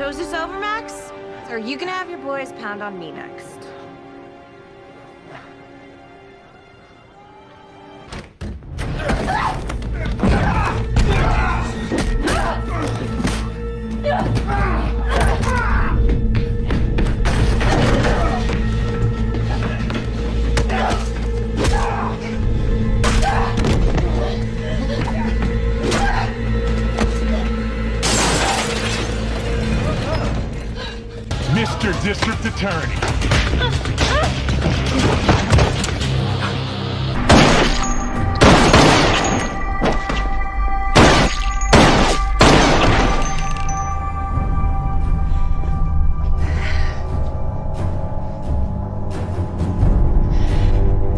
So is this over, Max? Or are you gonna have your boys pound on me next? Mr. District Attorney.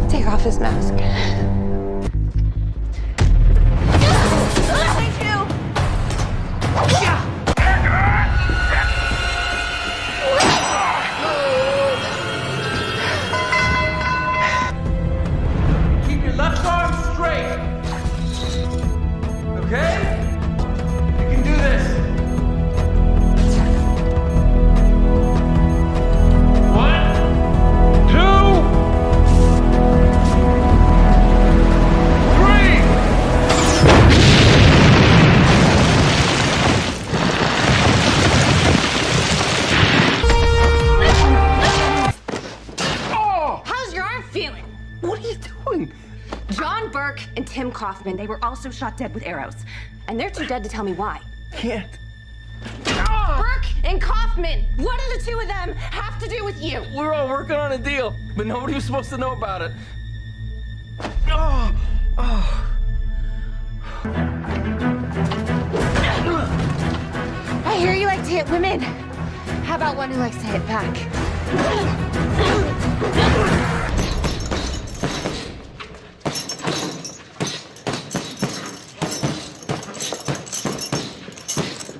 Take off his mask. Tim Kaufman, they were also shot dead with arrows. And they're too dead to tell me why. Can't. Burke and Kaufman! What do the two of them have to do with you? We're all working on a deal, but nobody was supposed to know about it. I hear you like to hit women. How about one who likes to hit back?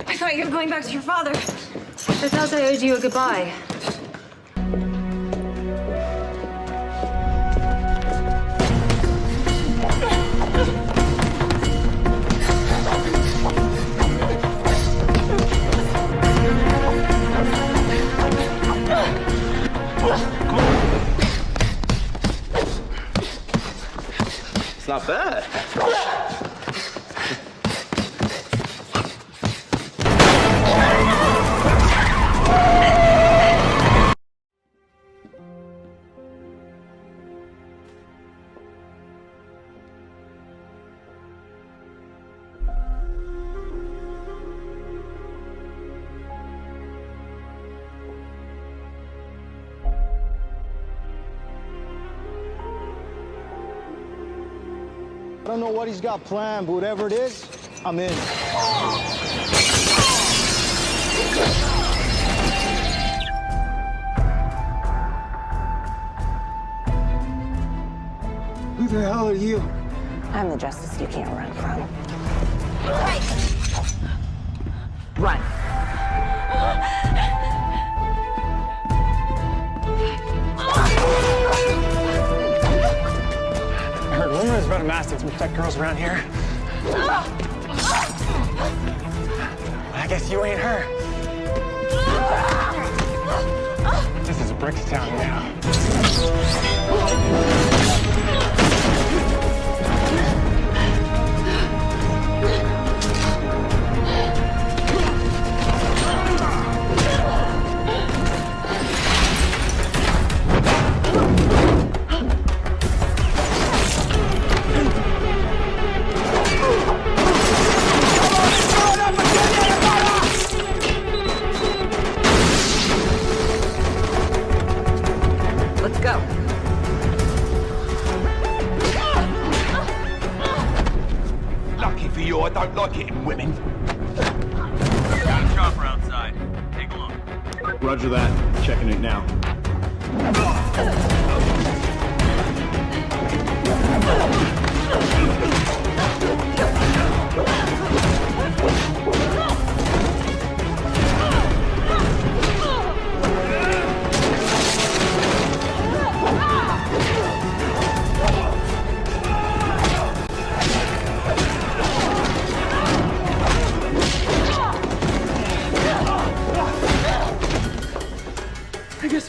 I thought you were going back to your father. I thought I owed you a goodbye. It's not bad. I don't know what he's got planned, but whatever it is, I'm in. Who the hell are you? I'm the justice you can't run from. Hey! Run. I heard rumors about a mastiff to protect girls around here. I guess you ain't her. This is Brickstown now. Let's go. Lucky for you, I don't like hitting women. Got a chopper outside. Take a look. Roger that. Checking it now.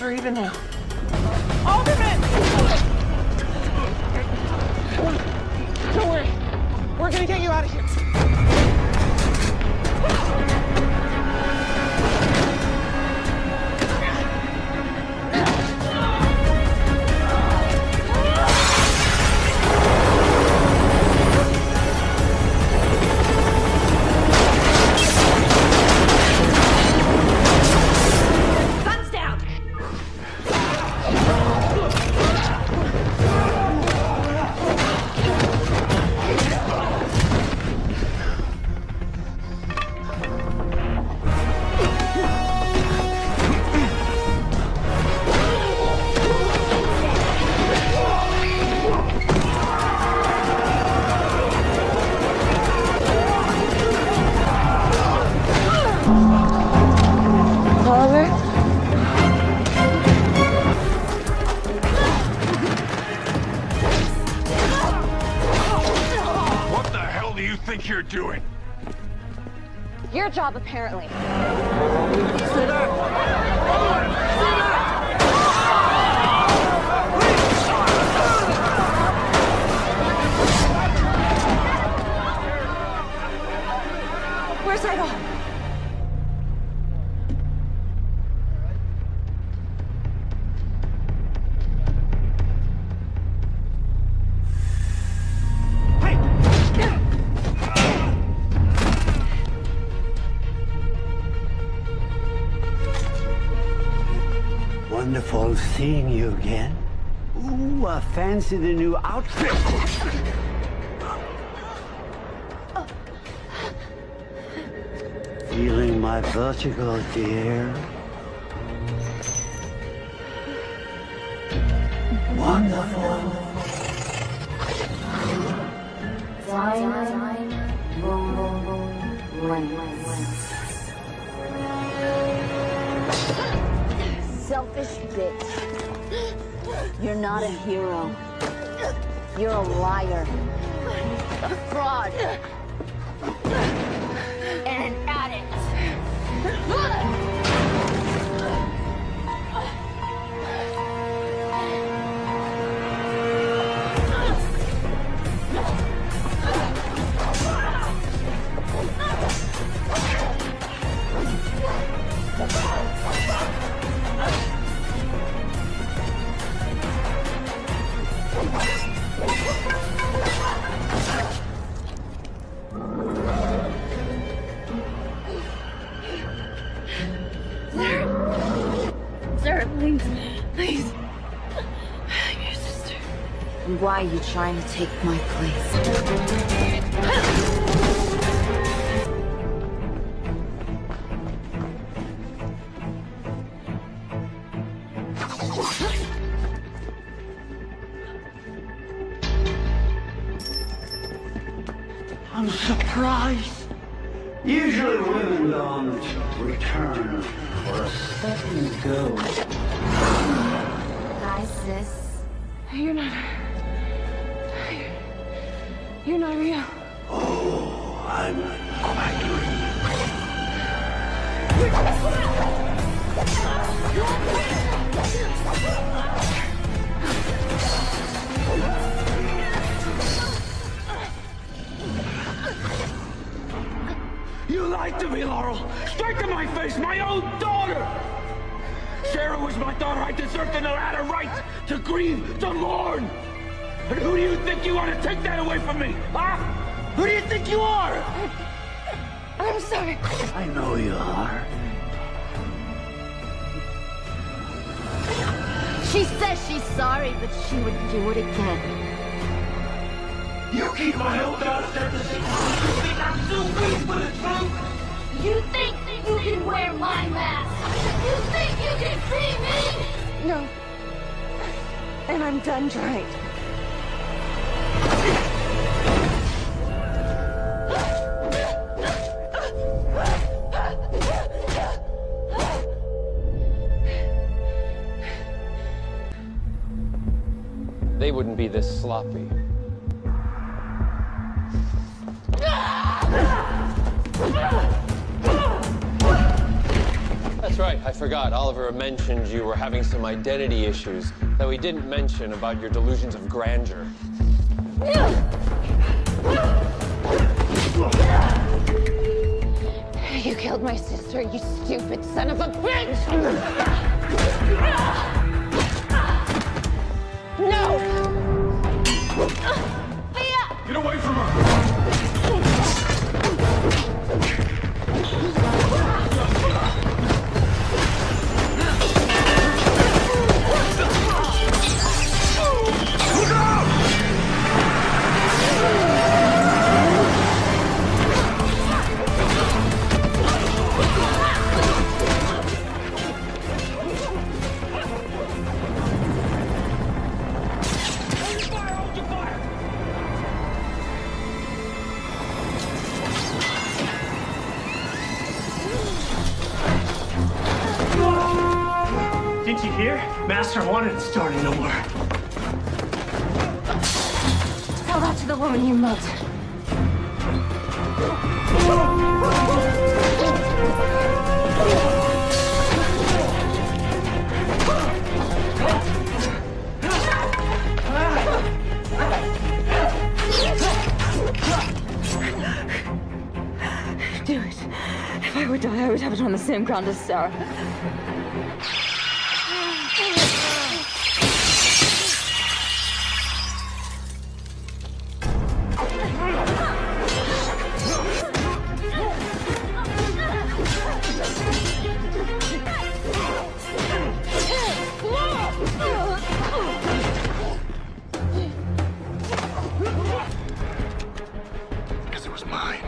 are even now. Alderman! Don't worry. We're gonna get you out of here. Guns down! Oliver? What the hell do you think you're doing? Your job, apparently. Where's Idol? Wonderful seeing you again. Ooh, I fancy the new outfit. Feeling my vertigo, dear? Wonderful. Selfish bitch. You're not a hero. You're a liar. A fraud. And an addict. Sarah, please. Please. I'm your sister. And why are you trying to take my place? I'm surprised. Usually women don't return for a second go. Hi, sis. You're not real. Oh, I'm quite You lied to me, Laurel! Straight to my face, my own daughter! Sarah was my daughter. I deserved and had a right to grieve, to mourn! And who do you think you are to take that away from me, huh? Who do you think you are? I'm sorry. I know you are. She says she's sorry, but she would do it again. You keep my own daughter there to see. You think I'm too weak for the truth? You think you can wear my mask? You think you can free me? No. And I'm done trying. They wouldn't be this sloppy. That's That's right, I forgot. Oliver mentioned you were having some identity issues that we didn't mention about your delusions of grandeur. You killed my sister, you stupid son of a bitch! No! Thea! Get away from her! Didn't you hear? Master wanted starting no more. Tell that to the woman you mugged. Do it. If I would die, I would have it on the same ground as Sarah. Because it was mine.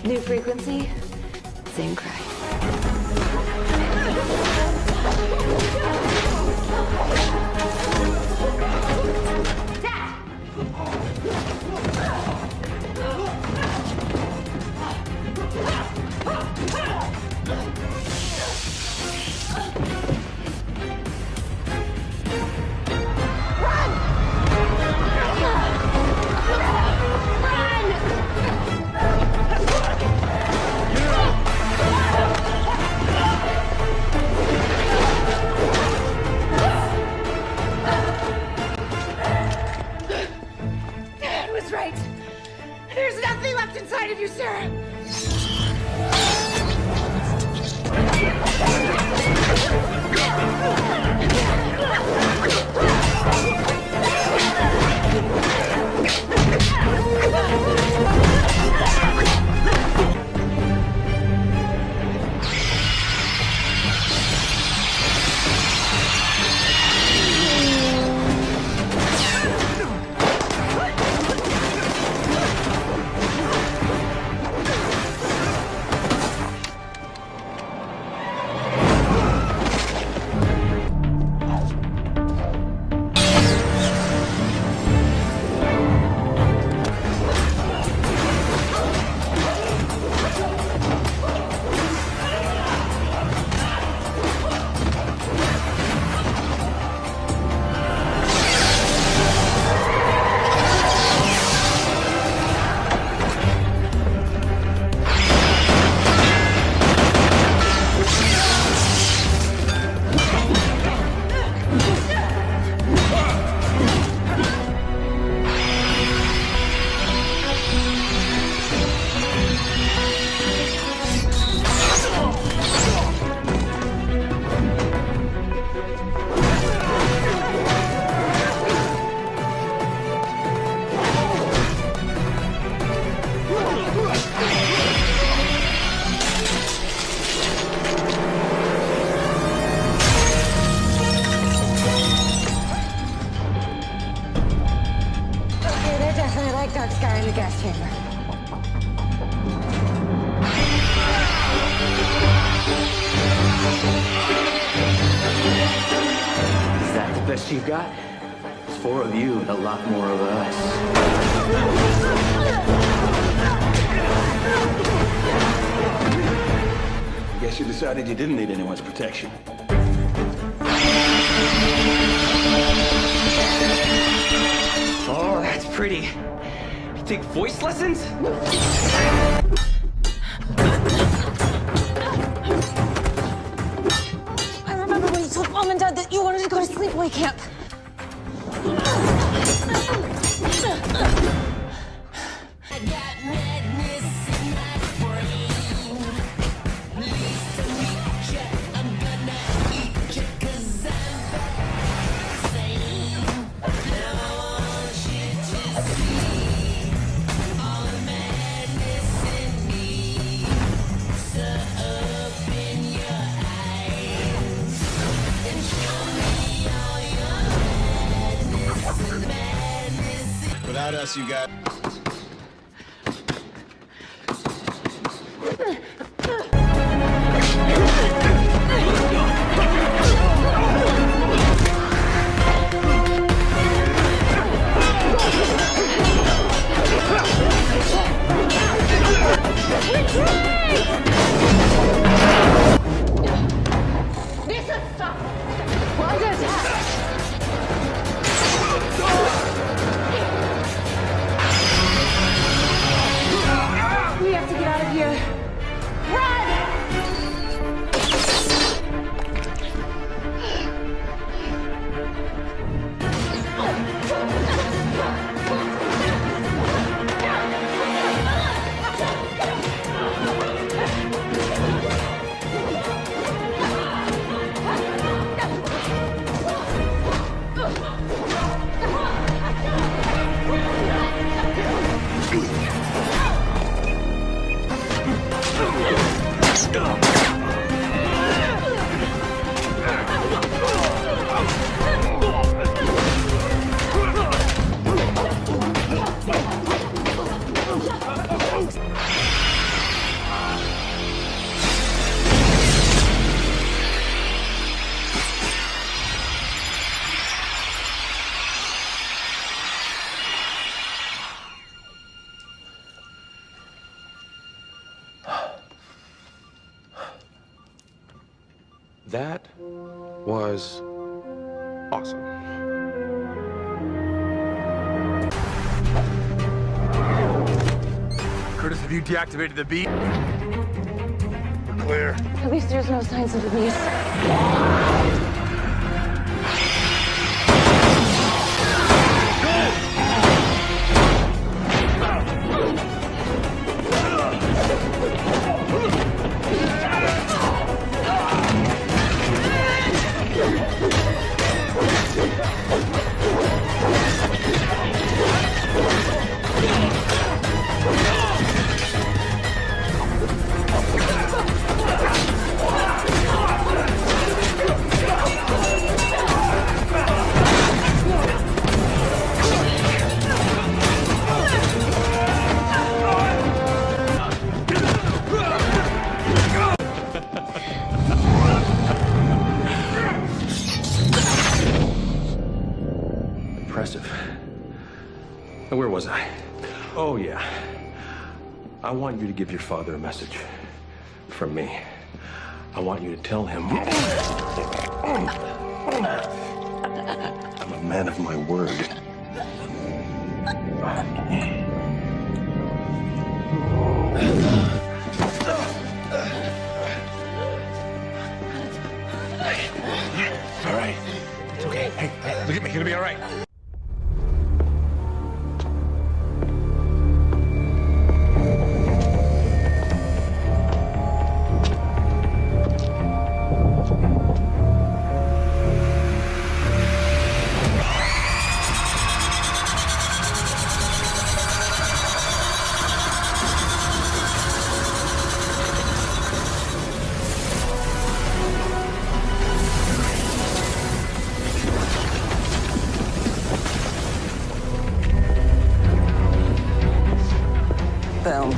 New frequency, same cry. There's nothing left inside of you, Sarah. Dark sky in the gas chamber. Is that the best you've got? It's 4 of you and a lot more of us. I guess you decided you didn't need anyone's protection. Oh, that's pretty. You take voice lessons? I remember when you told Mom and Dad that you wanted to go to sleepaway camp. Without us, you got... Lisa, stop! We're under attack! We have to get out of here. That was awesome. Curtis, have you deactivated the beat? We're clear. At least there's no signs of the beast. Go! Where was I? Oh, yeah. I want you to give your father a message from me. I want you to tell him I'm a man of my word. All right. It's okay. Hey, look at me. You're gonna be all right. Boom.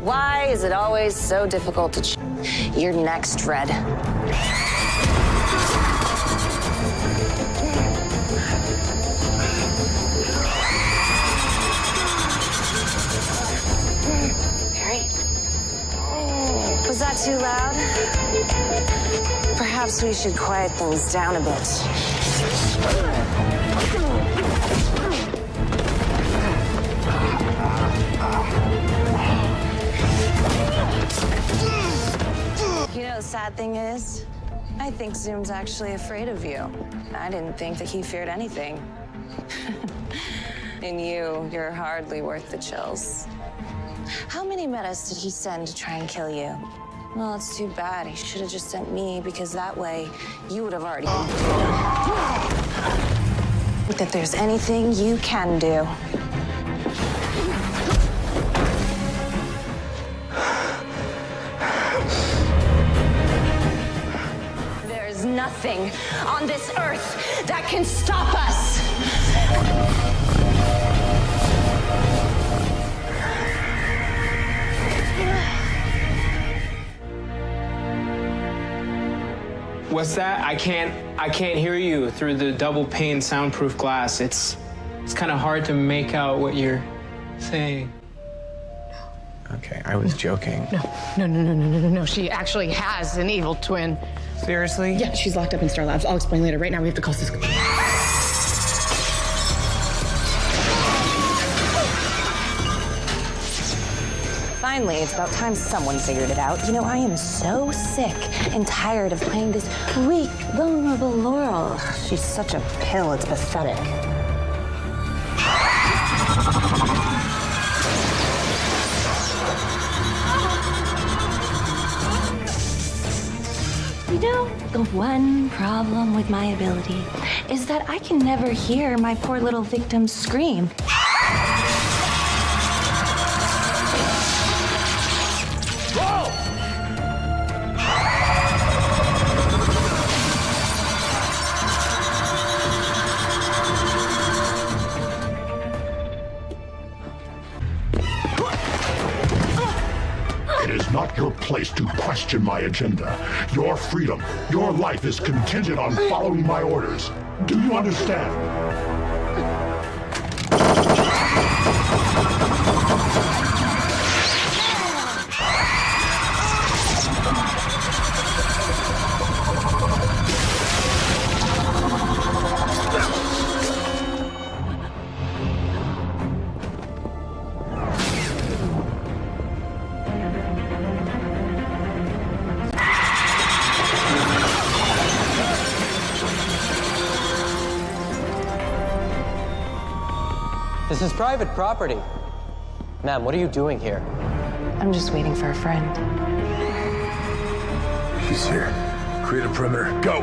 Why is it always so difficult to You're next, Red. Harry? Was that too loud? Perhaps we should quiet things down a bit. You know, the sad thing is, I think Zoom's actually afraid of you. I didn't think that he feared anything. And you're hardly worth the chills. How many metas did he send to try and kill you? Well, it's too bad. He should have just sent me, because that way you would have already that there's anything you can do. There's nothing on this earth that can stop us. What's that? I can't hear you through the double pane soundproof glass. It's kind of hard to make out what you're saying. Okay, I was joking. No. She actually has an evil twin. Seriously? Yeah, she's locked up in Star Labs. I'll explain later. Right now, we have to call Cisco. Finally, it's about time someone figured it out. You know, I am so sick and tired of playing this weak, vulnerable Laurel. She's such a pill, it's pathetic. You know, the one problem with my ability is that I can never hear my poor little victim scream. It is not your place to question my agenda. Your freedom, your life is contingent on following my orders. Do you understand? This is private property. Ma'am, what are you doing here? I'm just waiting for a friend. He's here. Create a perimeter. Go!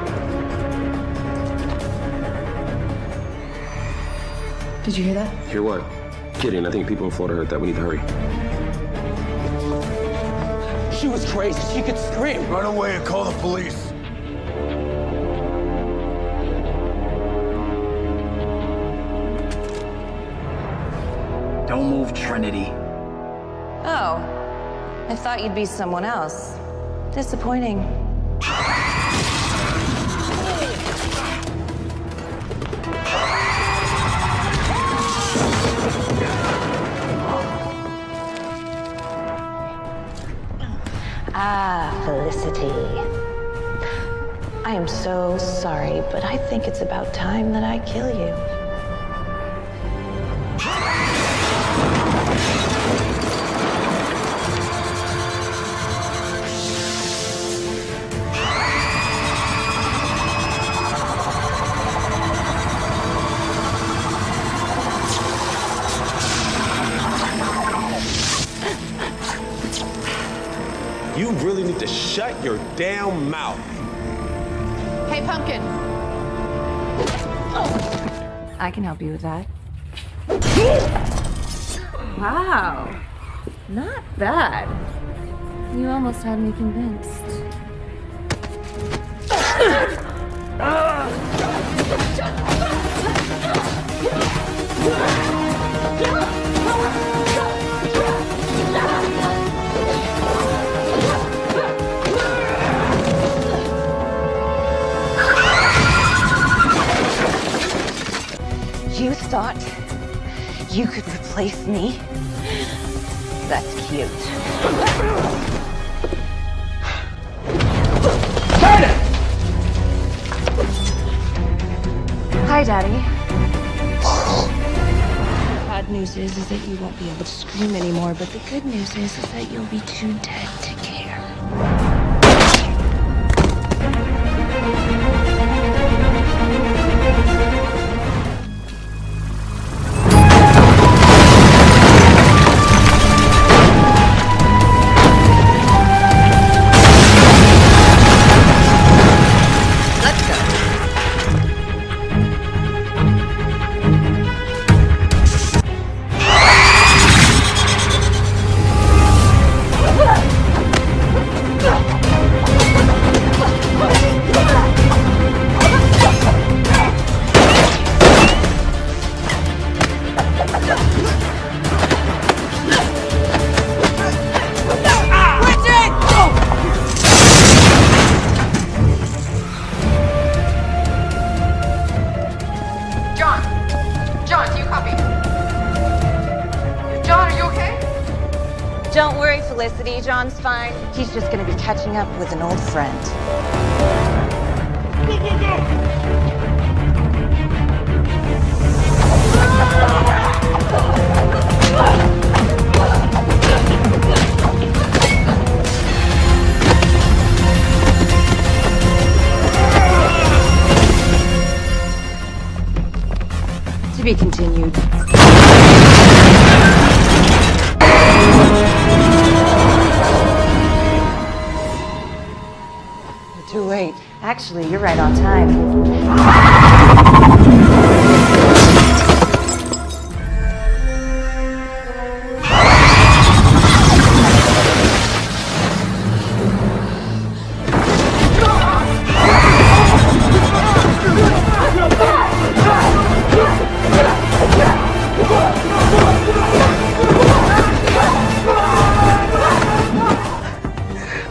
Did you hear that? Hear what? Kidding. I think people in Florida heard that. We need to hurry. She was crazy. She could scream. Run away and call the police. Don't move, Trinity. Oh, I thought you'd be someone else. Disappointing. Ah, Felicity. I am so sorry, but I think it's about time that I kill you. You really need to shut your damn mouth. Hey, Pumpkin. I can help you with that. Wow. Not bad. You almost had me convinced. You thought you could replace me? That's cute. Hi, Daddy. Bad news is that you won't be able to scream anymore, but the good news is that you'll be too dead to care. Don't worry, Felicity. John's fine. He's just gonna be catching up with an old friend. Go, go, go! To be continued. Too late. Actually, you're right on time.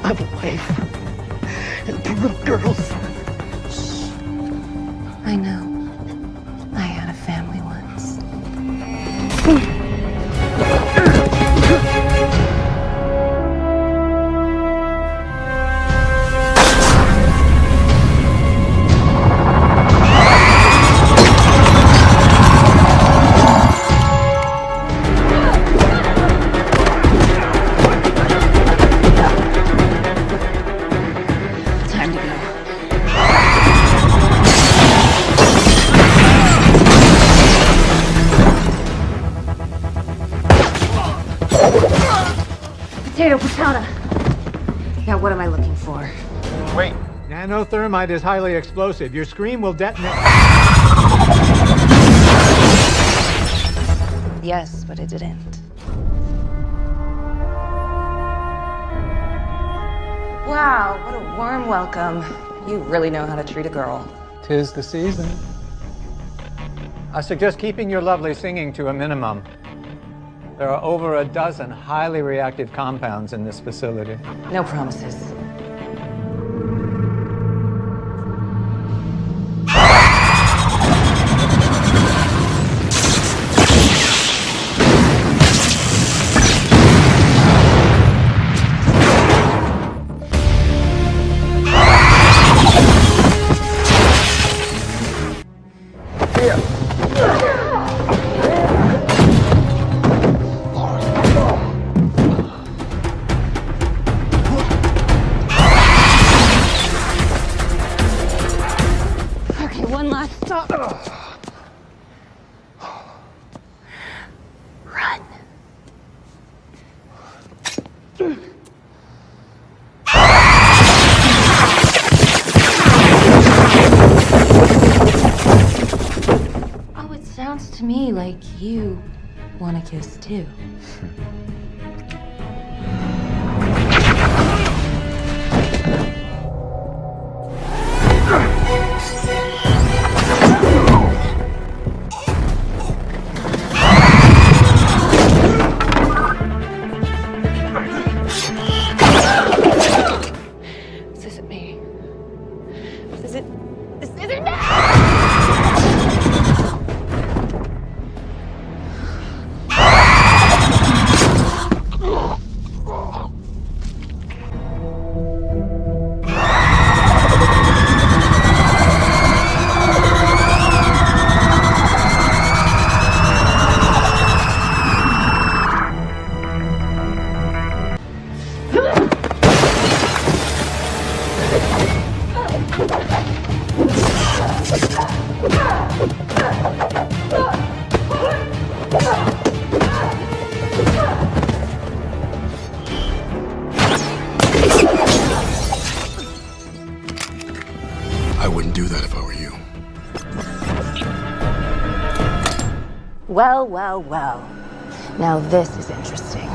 I have a wife and 2 little girls. I know. I had a family once. Time to go. Potato, patata. Now, what am I looking for? Wait. Nanothermite is highly explosive. Your scream will detonate. Yes, but it didn't. Wow, what a warm welcome. You really know how to treat a girl. 'Tis the season. I suggest keeping your lovely singing to a minimum. There are over a dozen highly reactive compounds in this facility. No promises. to me like you want a kiss too. This isn't me. This isn't me! I wouldn't do that if I were you. Well, well, well. Now this is interesting.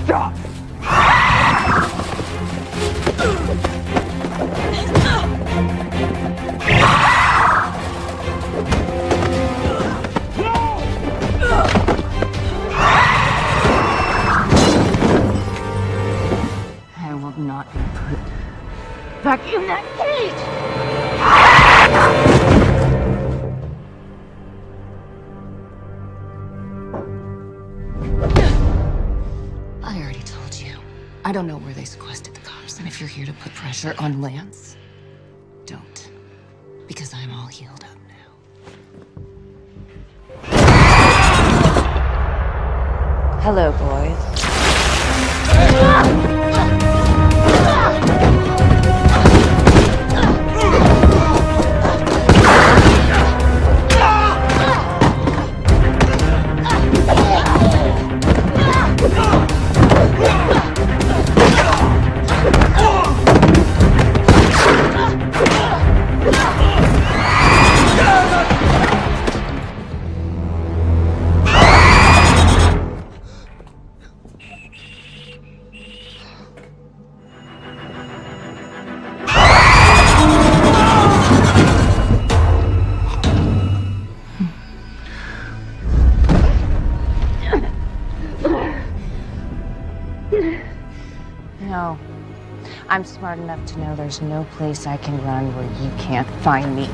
Stop! I will not be put back in that cage! I already told you. I don't know where they sequestered the cops, and if you're here to put pressure on Lance, don't. Because I'm all healed up now. Hello, boys. No. I'm smart enough to know there's no place I can run where you can't find me.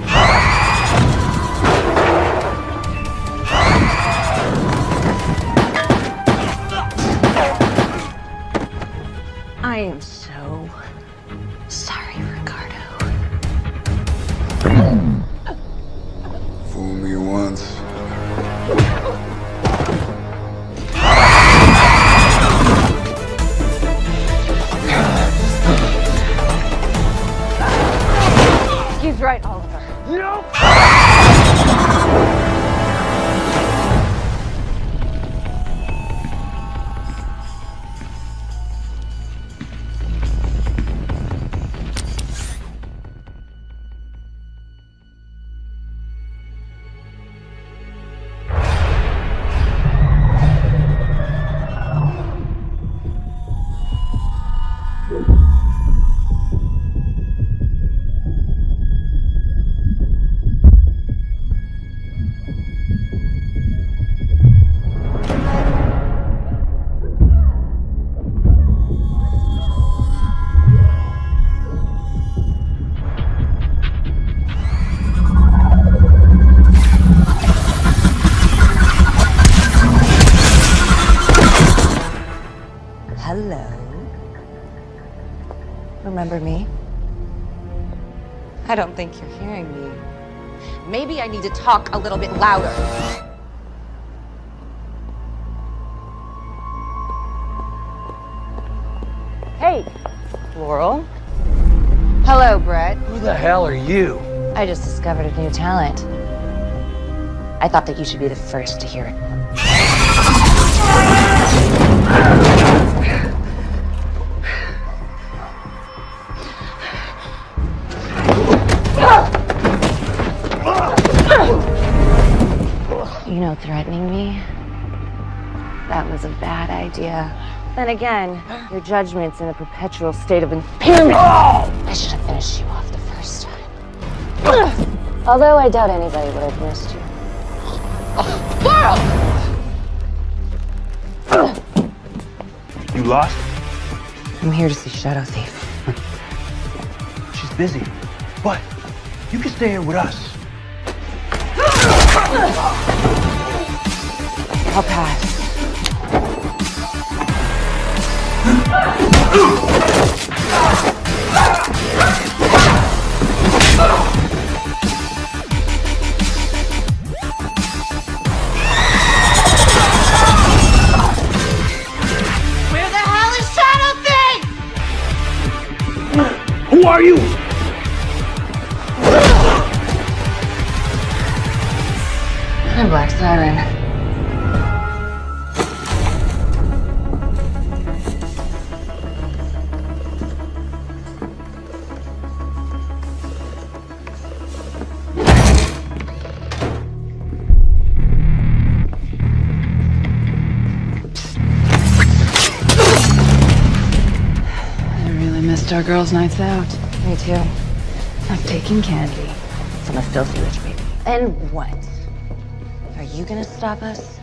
I am so sorry, Ricardo. Fool me once. He's right, Oliver. No! Hello. Remember me? I don't think you're hearing me. Maybe I need to talk a little bit louder. Hey, Laurel. Hello, Brett. Who the hell are you? I just discovered a new talent. I thought that you should be the first to hear it. You know, threatening me, that was a bad idea. Then again, your judgment's in a perpetual state of impairment. I should have finished you off the first time. Although I doubt anybody would have missed you. You lost? I'm here to see Shadow Thief. She's busy. But you can stay here with us. I'll pass. Where the hell is Shadow Thief? Who are you? I'm Black Siren. Our girls' nights out. Me too. I'm taking candy. From a filthy rich baby. And what? Are you gonna stop us?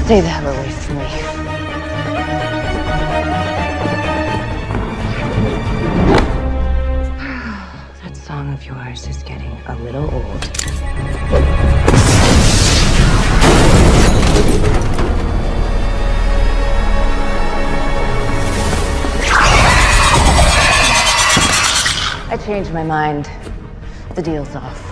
Stay the hell away from me. That song of yours is getting a little old. I changed my mind. The deal's off.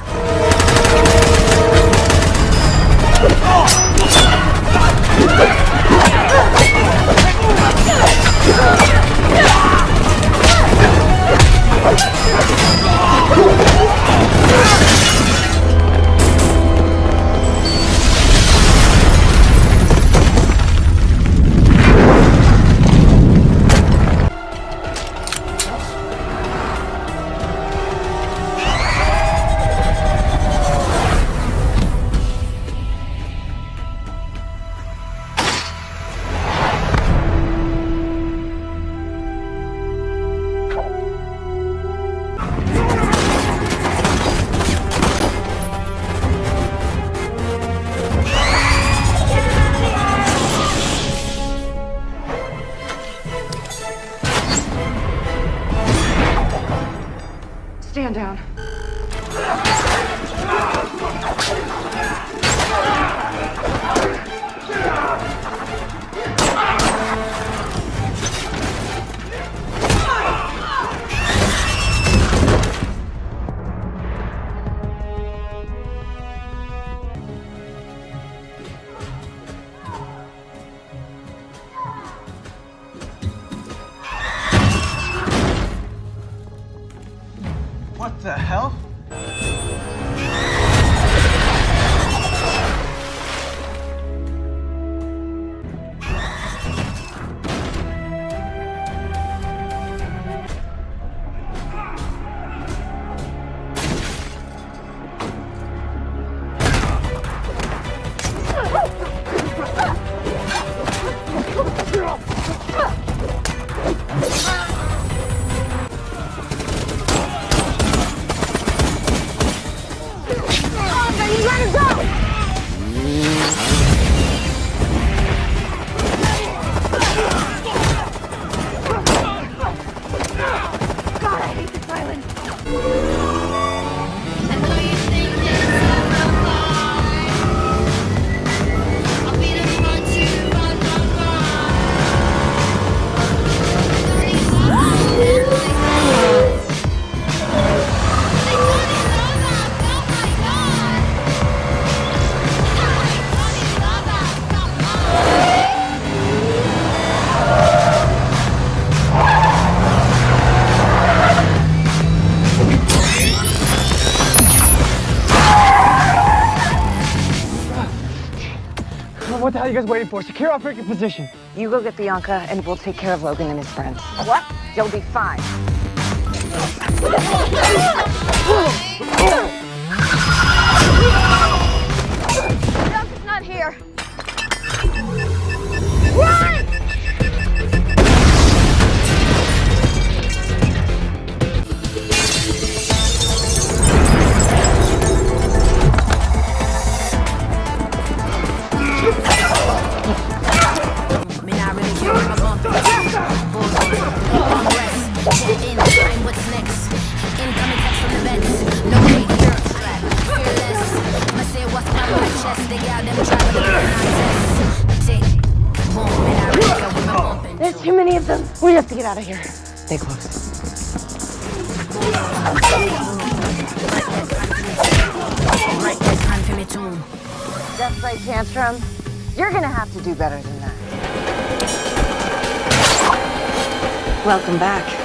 Stand down. What the hell? What the hell are you guys waiting for? Secure our freaking position. You go get Bianca, and we'll take care of Logan and his friends. What? You'll be fine. Bianca's not here. Run! There's too many of them. We have to get out of here. Stay close. Death by tantrum. You're gonna have to do better than that. Welcome back.